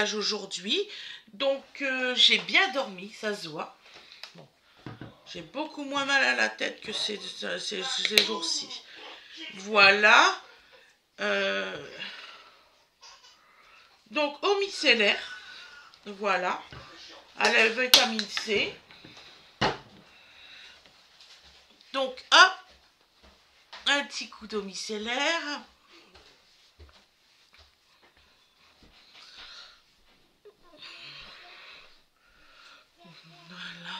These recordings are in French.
voyage aujourd'hui. Donc j'ai bien dormi, ça se voit. Bon. J'ai beaucoup moins mal à la tête que ces jours-ci. Voilà. Donc au micellaire. Voilà. À la vitamine C. Donc hop. Un petit coup d'eau micellaire. Voilà.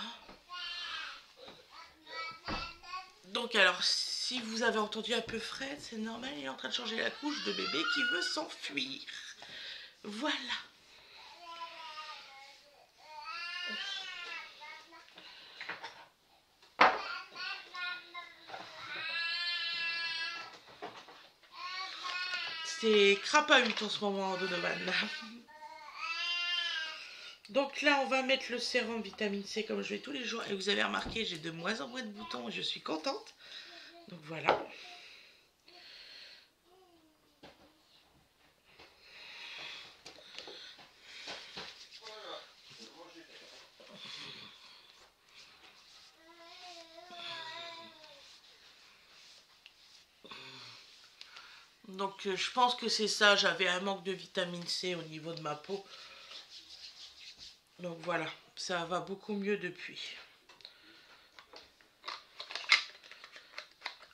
Donc alors, si vous avez entendu un peu Fred, c'est normal, il est en train de changer la couche de bébé qui veut s'enfuir. Voilà. C'est crapahute en ce moment, Donovan. Donc là, on va mettre le sérum vitamine C comme je fais tous les jours. Et vous avez remarqué, j'ai de moins en moins de boutons et je suis contente. Donc voilà. Donc je pense que c'est ça, j'avais un manque de vitamine C au niveau de ma peau. Donc voilà, ça va beaucoup mieux depuis.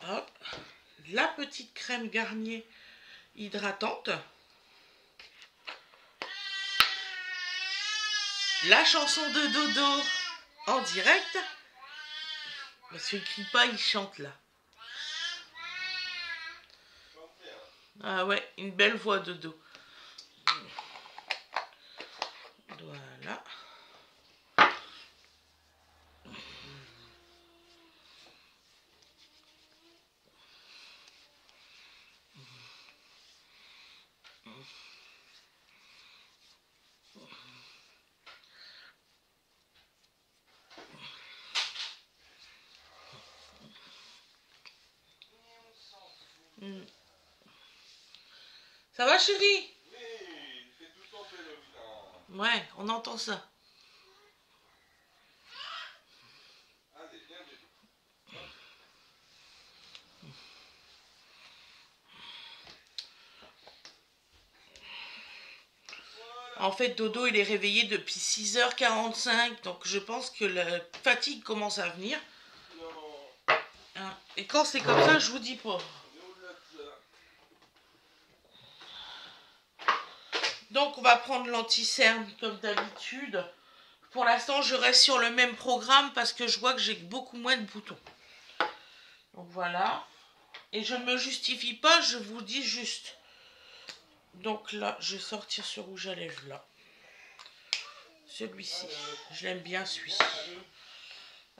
Hop, la petite crème Garnier hydratante. La chanson de Dodo en direct. Parce qu'il ne crie pas, il chante là. Ah ouais, une belle voix Dodo. Voilà. Ça va chérie? Oui, il fait tout tomber le vin. Ouais, on entend ça. Allez, viens bébé. En fait, Dodo, il est réveillé depuis 6h45, donc je pense que la fatigue commence à venir. Non. Hein, et quand c'est comme ça, je vous dis pas. Donc, on va prendre l'anti-cerne comme d'habitude. Pour l'instant, je reste sur le même programme parce que je vois que j'ai beaucoup moins de boutons. Donc, voilà. Et je ne me justifie pas, je vous dis juste. Donc là, je vais sortir ce rouge à lèvres là. Celui-ci. Je l'aime bien celui-ci.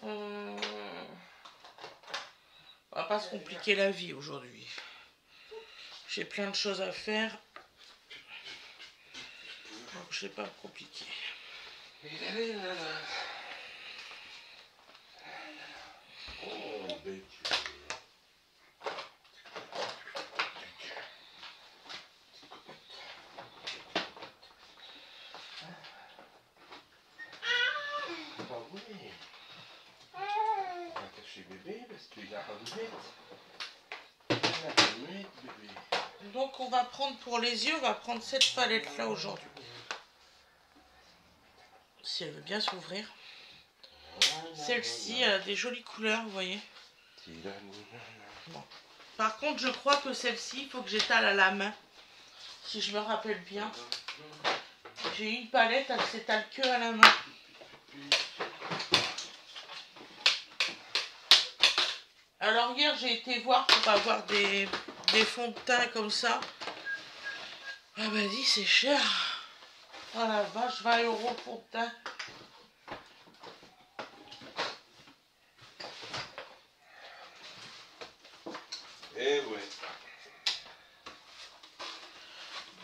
On va pas se compliquer la vie aujourd'hui. J'ai plein de choses à faire. Donc je vais pas me compliquer. Donc on va prendre pour les yeux, on va prendre cette palette là aujourd'hui. Si elle veut bien s'ouvrir. Celle-ci a des jolies couleurs, vous voyez. Bon. Par contre, je crois que celle-ci, il faut que j'étale à la main. Si je me rappelle bien. J'ai une palette, elle s'étale que à la main. Alors hier, j'ai été voir pour avoir des fonds de teint comme ça. Ah bah dis, c'est cher. Oh la vache, 20 € fond de teint. Eh ouais.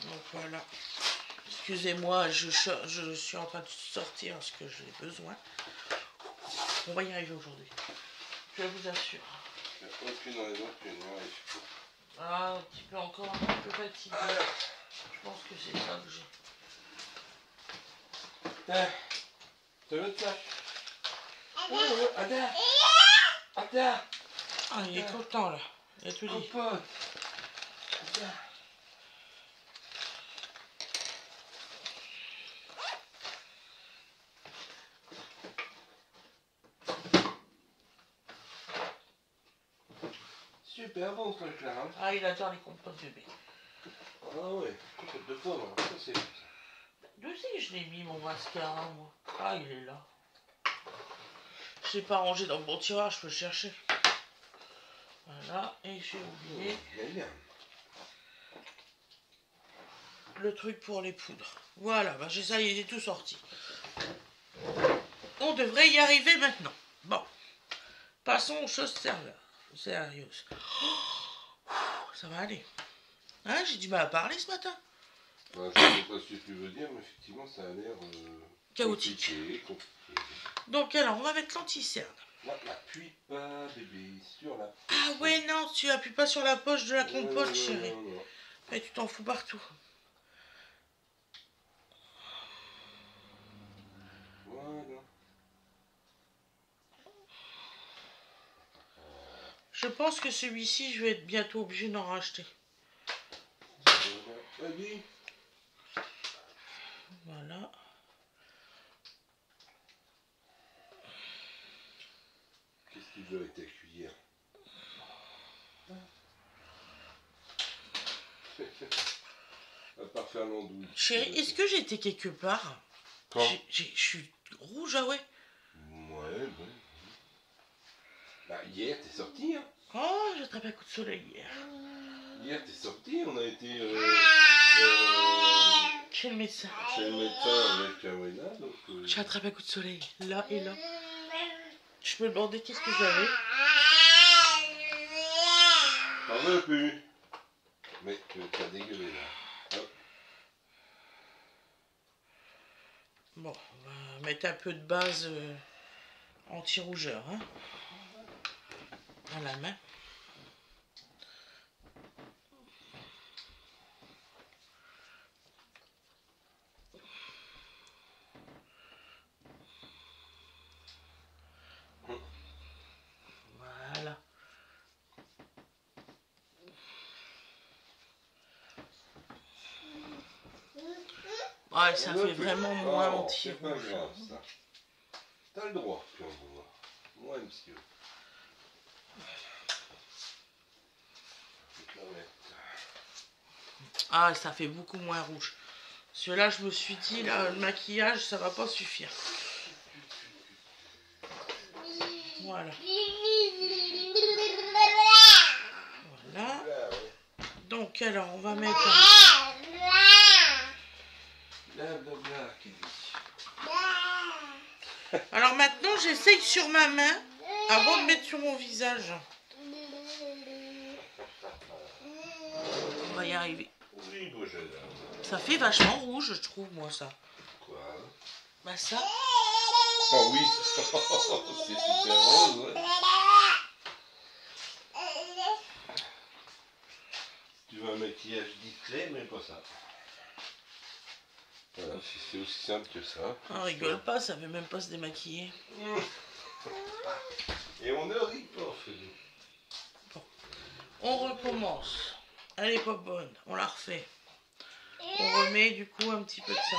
Donc voilà. Excusez-moi, je suis en train de sortir ce que j'ai besoin. On va y arriver aujourd'hui. Je vous assure. Il n'y a aucune raison que tu n'arrives pas. Ah, un petit peu encore, un peu fatigué. Je pense que c'est ça que j'ai. Tiens, t'as l'autre sac. Attends. Attends. Ah, il est content là. Il a tout dit. Pote. Attends. Super bon ce truc-là. Hein. Ah, il adore les compotes bébé. Ah ouais, compote de pomme. Ça c'est. D'où c'est que je l'ai mis mon mascara, moi? Ah, il est là. Je l'ai pas rangé dans le bon tiroir, je peux le chercher. Voilà, et j'ai oublié Bien. le truc pour les poudres. Voilà, bah ça y est, il est tout sorti. On devrait y arriver maintenant. Bon, passons aux choses sérieuses. Oh, ça va aller. Hein, j'ai du mal à parler ce matin. Bah, je ne sais pas ce que tu veux dire, mais effectivement, ça a l'air chaotique. Compliqué. Donc alors, on va mettre l'anti-cerne. N'appuie pas, bébé, sur la poche. Ah ouais, non, tu appuies pas sur la poche de la compote, non, chérie. Non. Et tu t'en fous partout. Voilà. Je pense que celui-ci, je vais être bientôt obligé d'en racheter. Vas-y. Voilà. Qu'est-ce que tu veux avec ta cuillère? À part faire l'andouille. Chérie, est-ce que j'étais quelque part? Quand? Je suis rouge, ah ouais? Ouais. Bah, hier, t'es sorti, hein? Oh, j'ai attrapé un coup de soleil hier. Hier, t'es sorti, on a été Chez le médecin. chez le médecin avec Wena, donc... J'ai attrapé un coup de soleil, là et là. Je me demandais qu'est-ce que j'avais. T'en veux plus? Mais t'as dégueulé, là. Hop. Bon, on va mettre un peu de base anti-rougeur, hein. Dans la main. Voilà. Ouais, ça fait vraiment moins anti-rouge. C'est pas grave, ça. T'as le droit, puis on voit. Moi, monsieur. Ah, ça fait beaucoup moins rouge. Parce que là, je me suis dit, là, le maquillage, ça va pas suffire. Voilà. Voilà. Donc, alors, on va mettre Alors maintenant, j'essaye sur ma main avant de mettre sur mon visage. On va y arriver. Ça fait vachement rouge, je trouve, moi, ça. Quoi? Bah ça. Oh oui, c'est super rose, ouais. Tu veux un maquillage discret, mais pas ça. Voilà, c'est aussi simple que ça. On rigole pas, ça veut même pas se démaquiller. Et on ne rit pas, en fait. Bon. On recommence. Elle est pas bonne, on la refait. On remet du coup un petit peu de ça.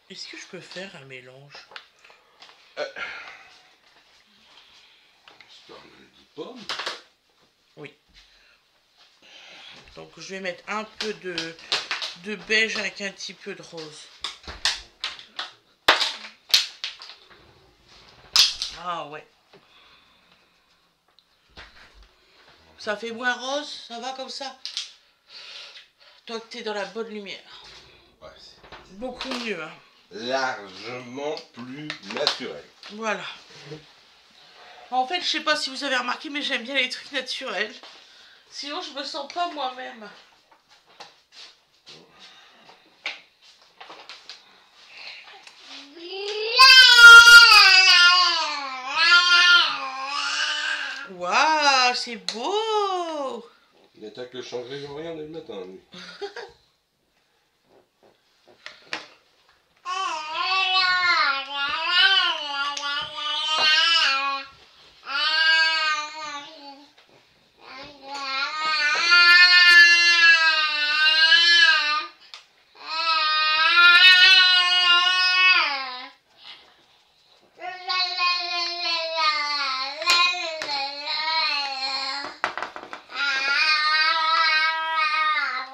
Est-ce que je peux faire un mélange? Oui. Donc je vais mettre un peu de beige avec un petit peu de rose. Ah ouais. Ça fait moins rose, ça va comme ça? Toi que t'es dans la bonne lumière. Ouais, beaucoup mieux, hein. largement plus naturel. Voilà. En fait, je sais pas si vous avez remarqué, mais j'aime bien les trucs naturels. Sinon, je me sens pas moi-même. Waouh, c'est beau! Il attaque le champ grégorien dès le matin, lui.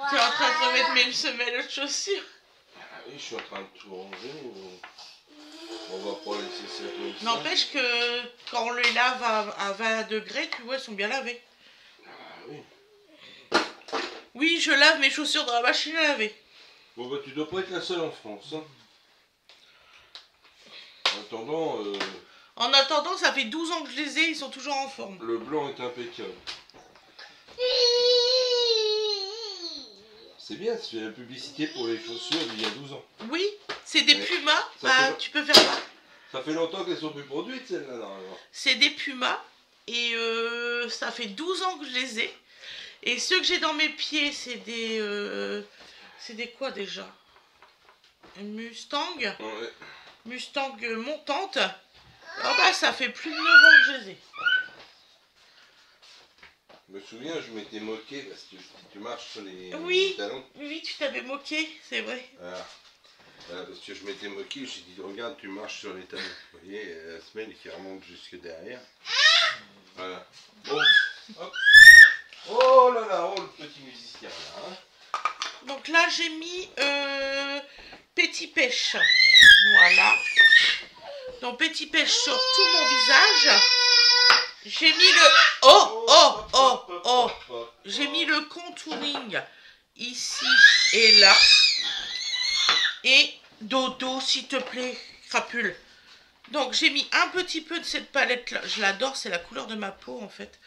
Tu es en train de remettre mes semelles de chaussures. Ah oui, je suis en train de tout ranger. On va pas laisser ça comme ça. N'empêche que quand on les lave à 20 degrés, tu vois, elles sont bien lavées. Ah oui. Oui, je lave mes chaussures dans la machine à laver. Bon bah tu dois pas être la seule en France. Hein. En attendant, En attendant, ça fait 12 ans que je les ai, ils sont toujours en forme. le blanc est impeccable. C'est bien, c'est la publicité pour les chaussures d'il y a 12 ans. Oui, c'est des Mais Pumas. ça Bah, fait- tu peux faire ça. Ça fait longtemps qu'elles sont plus produites celles-là normalement. C'est des Pumas. Et ça fait 12 ans que je les ai. Et ceux que j'ai dans mes pieds, c'est des... c'est des quoi déjà? Mustang. Ouais. Mustang montante. Ah bah ça fait plus de 9 ans que je les ai. Je me souviens, je m'étais moqué parce que tu marches sur les Oui. talons. Oui, tu t'avais moqué, c'est vrai. Voilà. Voilà, parce que je m'étais moqué, j'ai dit regarde, tu marches sur les talons. Vous voyez, la semelle qui remonte jusque derrière. Voilà. Bon, hop. Oh là là, oh le petit musicien là. Hein. Donc là j'ai mis petit pêche. Voilà. Donc petit pêche sur tout mon visage. J'ai mis le... Oh. J'ai mis le contouring ici et là. Et dodo, s'il te plaît, crapule. Donc j'ai mis un petit peu de cette palette là. Je l'adore, c'est la couleur de ma peau en fait.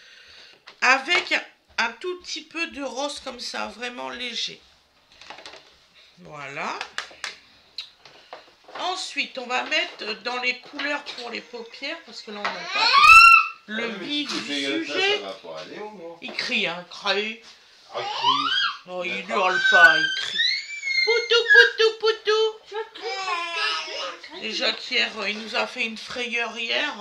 Avec un tout petit peu de rose comme ça, vraiment léger. Voilà. Ensuite, on va mettre dans les couleurs pour les paupières, parce que là on n'a pas le vif du sujet. Ça va pas aller au moins. Il crie, hein, crie. Ah, crie. Oh, il hurle pas, il crie. Poutou. Déjà qu'hier, il nous a fait une frayeur hier.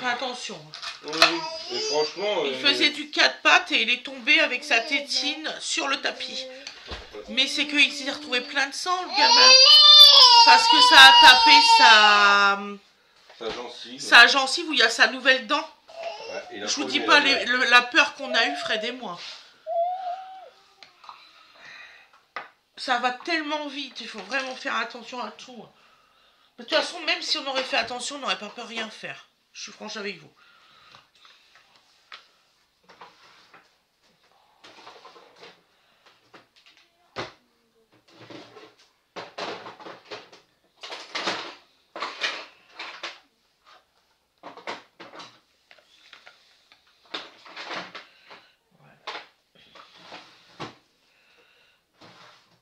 Fais attention. Oui, et franchement... Il faisait du 4 pattes et il est tombé avec sa tétine sur le tapis. Mais c'est qu'il s'est retrouvé plein de sang, le gamin. Parce que ça a tapé sa gencive où il y a sa nouvelle dent. Ouais, je vous dis pas la peur qu'on a eue, Fred et moi. Ça va tellement vite, il faut vraiment faire attention à tout. De toute façon, même si on aurait fait attention, on n'aurait pas peur de rien faire. Je suis franche avec vous.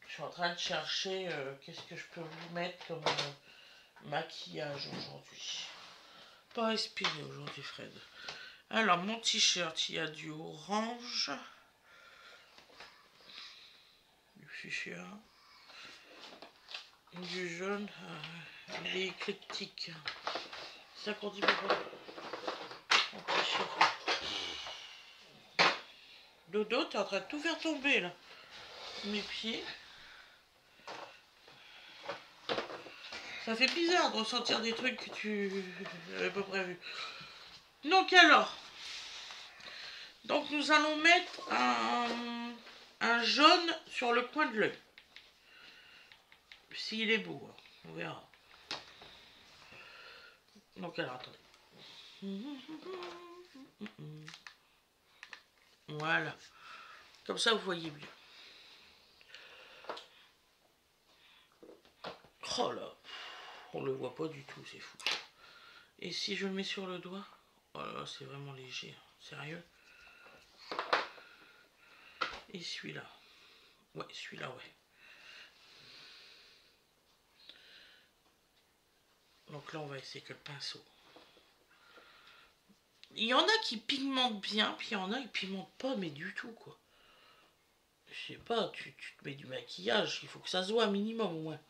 Je suis en train de chercher qu'est-ce que je peux vous mettre comme maquillage aujourd'hui. Pas inspiré aujourd'hui, Fred. Alors, mon t-shirt, il y a du orange, du fuchsia, du jaune, il est éclectique. C'est ça qu'on dit pourquoi. Mon t-shirt. Dodo, t'es en train de tout faire tomber là. Mes pieds. Ça fait bizarre de ressentir des trucs que tu n'avais pas prévu. Donc alors, nous allons mettre un jaune sur le coin de l'œil. S'il est beau, hein, on verra. Donc alors, attendez. Voilà. Comme ça, vous voyez bien. Oh là, on le voit pas du tout, c'est fou. Et si je le mets sur le doigt, oh là, c'est vraiment léger, sérieux. Et celui-là, ouais, celui-là, ouais. Donc là, on va essayer que le pinceau. Il y en a qui pigmentent bien, puis il y en a qui pigmentent pas, mais du tout, quoi. Je sais pas, tu te mets du maquillage, il faut que ça se voit un minimum, au moins.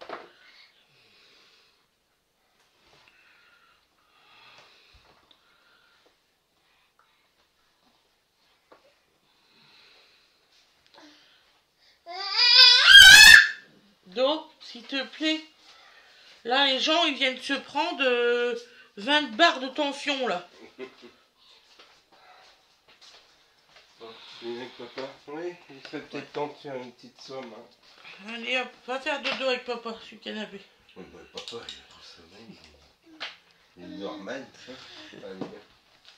Do, s'il te plaît. Là, les gens, ils viennent se prendre 20 barres de tension, là. Tu avec papa? Oui, il serait peut-être temps de faire une petite somme. Hein. Allez hop, va faire dodo avec papa sur le canapé. Oui, bah, papa, il a trop sommeil. Il est normal, ça. Allez.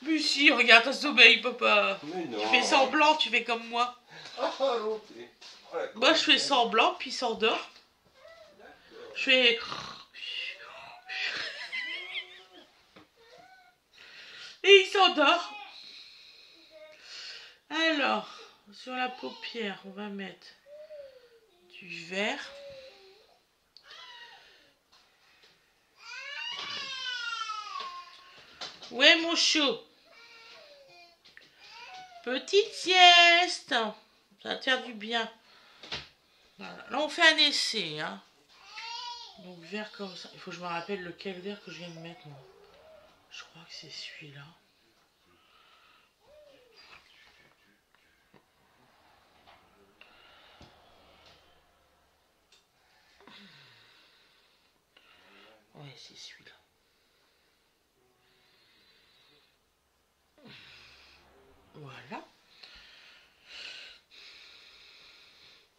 Mais si, regarde, t'as sommeil, papa. Mais non. Tu fais semblant, tu fais comme moi. Ah, l'autre. Moi, je fais semblant, puis il s'endort. Je fais... Et il s'endort. Alors, sur la paupière, on va mettre du vert. Ouais, mon chou. Petite sieste. Ça va te faire du bien. Voilà. Là, on fait un essai. Hein. Donc, vert comme ça. Il faut que je me rappelle lequel vert que je viens de mettre. Moi. Je crois que c'est celui-là. Ouais, c'est celui-là. Voilà.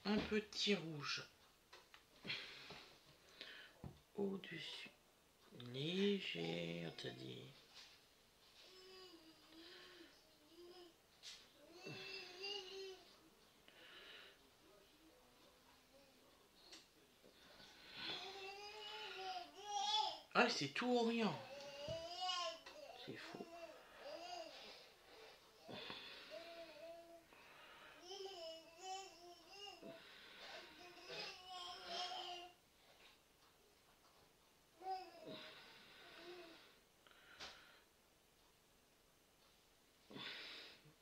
Un petit rouge. Au-dessus. Léger, on t'a dit. Ah, c'est tout ou rien. C'est fou.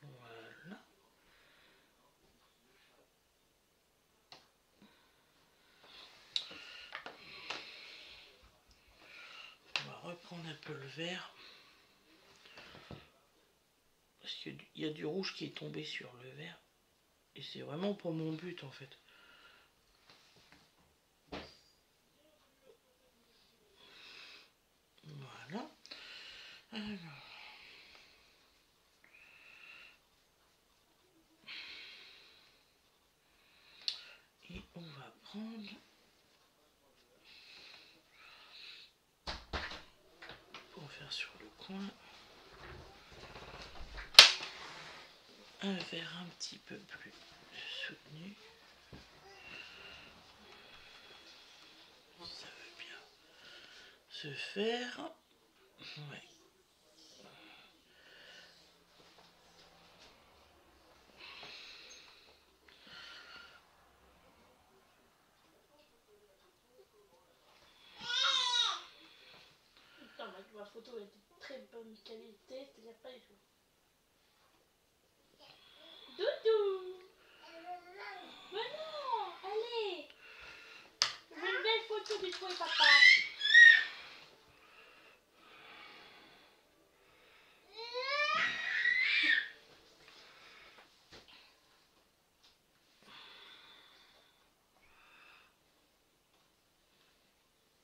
Voilà. On va reprendre un peu le vert. Parce qu'il y a du rouge qui est tombé sur le vert. Et c'est vraiment pas mon but en fait. Voilà. Alors. Et on va prendre... Pour faire sur le coin. Un vert un petit peu plus soutenu. Ça veut bien se faire. Ouais. Putain, ma photo est de très bonne qualité, c'est-à-dire pas du tout. Doudou! Mais non! Allez! J'ai une belle photo de toi et papa.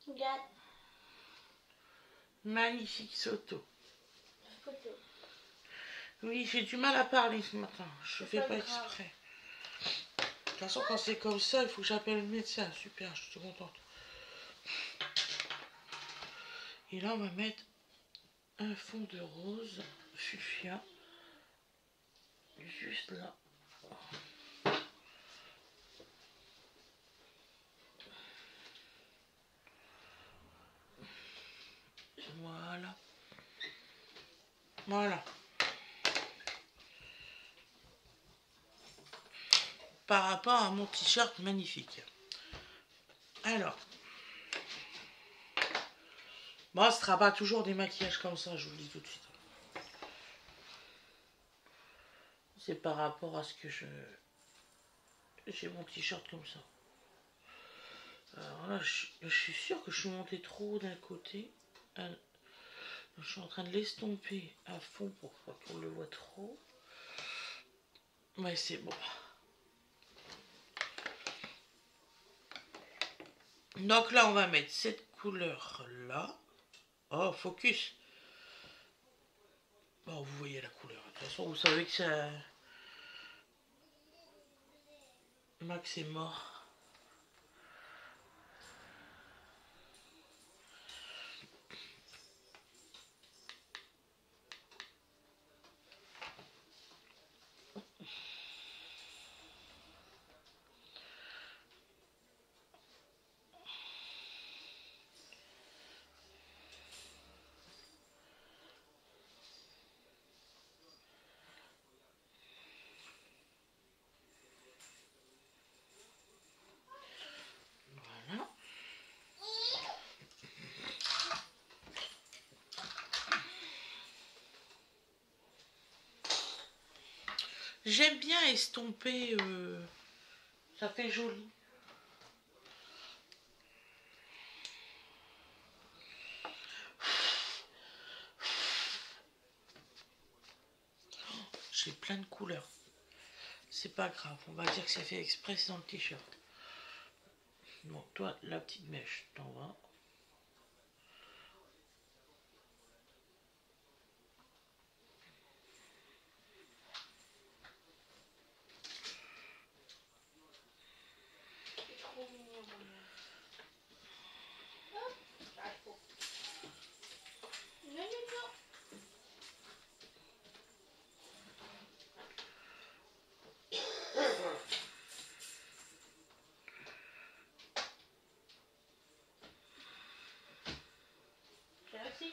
Regarde. Magnifique Soto. Photo. Oui, j'ai du mal à parler ce matin. Je fais pas pas grave. exprès. De toute façon, quand c'est comme ça, il faut que j'appelle le médecin. Super, je suis contente. Et là, on va mettre un fond de rose fuchsia. Juste là. Voilà. Voilà. Par rapport à mon t-shirt magnifique. Alors. Bon, ce sera pas toujours des maquillages comme ça, je vous le dis tout de suite. C'est par rapport à ce que j'ai mon t-shirt comme ça. Alors là, je suis sûre que je suis montée trop haut d'un côté. Je suis en train de l'estomper à fond pour pas qu'on le voit trop. Mais c'est bon. Donc là, on va mettre cette couleur-là. Oh, focus. Bon, vous voyez la couleur. De toute façon, vous savez que ça... Max est mort. Voilà. J'aime bien estomper, ça fait joli. J'ai plein de couleurs. C'est pas grave, on va dire que c'est fait exprès, c'est dans le t-shirt. Bon, toi, la petite mèche, t'en vas. C'est trop mignon, maman. Hop, j'arrive pas. Non, non, non. J'ai réussi.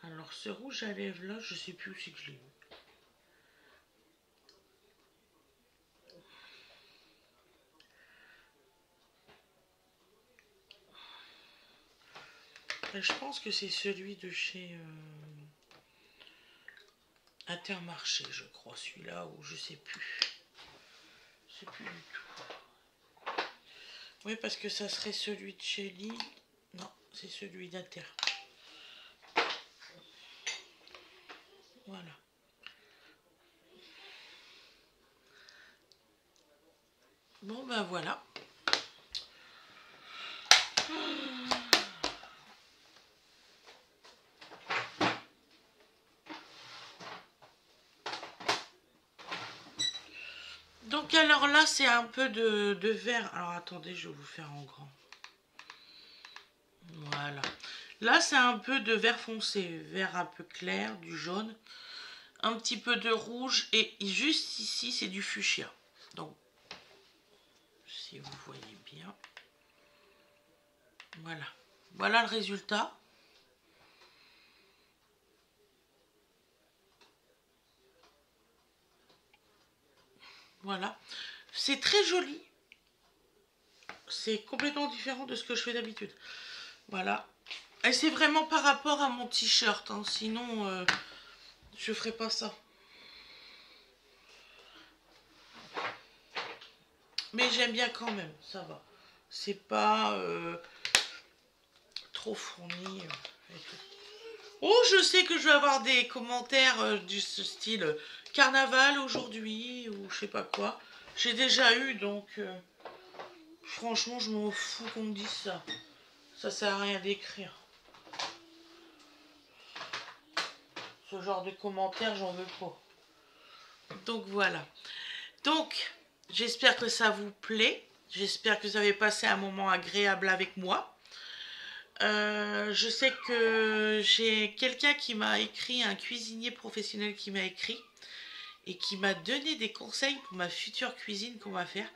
Alors, ce rouge à lèvres là, je sais plus où c'est que je l'ai mis. Et je pense que c'est celui de chez Intermarché, je crois, celui-là, ou je sais plus. Je sais plus du tout. Oui, parce que ça serait celui de chez Lee. Non, c'est celui d'Inter. Voilà. Bon, ben voilà. Donc alors là, c'est un peu de vert. Alors attendez, je vais vous faire en grand. Voilà. Là, c'est un peu de vert foncé, vert un peu clair, du jaune, un petit peu de rouge et juste ici, c'est du fuchsia. Donc, si vous voyez bien. Voilà. Voilà le résultat. Voilà. C'est très joli. C'est complètement différent de ce que je fais d'habitude. Voilà. Et c'est vraiment par rapport à mon t-shirt. Hein. Sinon, je ferai pas ça. Mais j'aime bien quand même. Ça va. C'est pas trop fourni. Oh, je sais que je vais avoir des commentaires du style carnaval aujourd'hui ou je sais pas quoi. J'ai déjà eu, donc franchement, je m'en fous qu'on me dise ça. Ça sert à rien d'écrire. Ce genre de commentaires, j'en veux pas. Donc voilà. Donc, j'espère que ça vous plaît. J'espère que vous avez passé un moment agréable avec moi. Je sais que j'ai quelqu'un qui m'a écrit, un cuisinier professionnel qui m'a écrit et qui m'a donné des conseils pour ma future cuisine qu'on va faire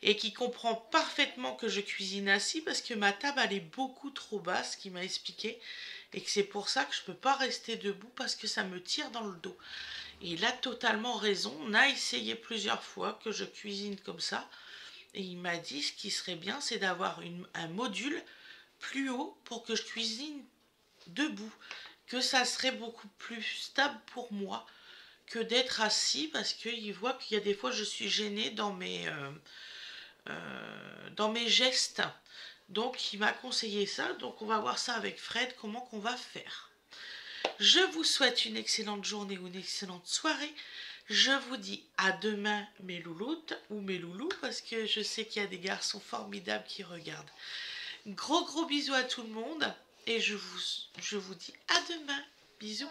et qui comprend parfaitement que je cuisine assis parce que ma table elle est beaucoup trop basse, qui m'a expliqué, et que c'est pour ça que je ne peux pas rester debout parce que ça me tire dans le dos. Et il a totalement raison. On a essayé plusieurs fois que je cuisine comme ça et il m'a dit ce qui serait bien c'est d'avoir un module plus haut pour que je cuisine debout, que ça serait beaucoup plus stable pour moi que d'être assis parce qu'il voit qu'il y a des fois je suis gênée dans mes gestes. Donc il m'a conseillé ça, donc on va voir ça avec Fred, comment qu'on va faire. Je vous souhaite une excellente journée ou une excellente soirée. Je vous dis à demain mes louloutes ou mes loulous parce que je sais qu'il y a des garçons formidables qui regardent. Gros bisous à tout le monde et je vous dis à demain. Bisous.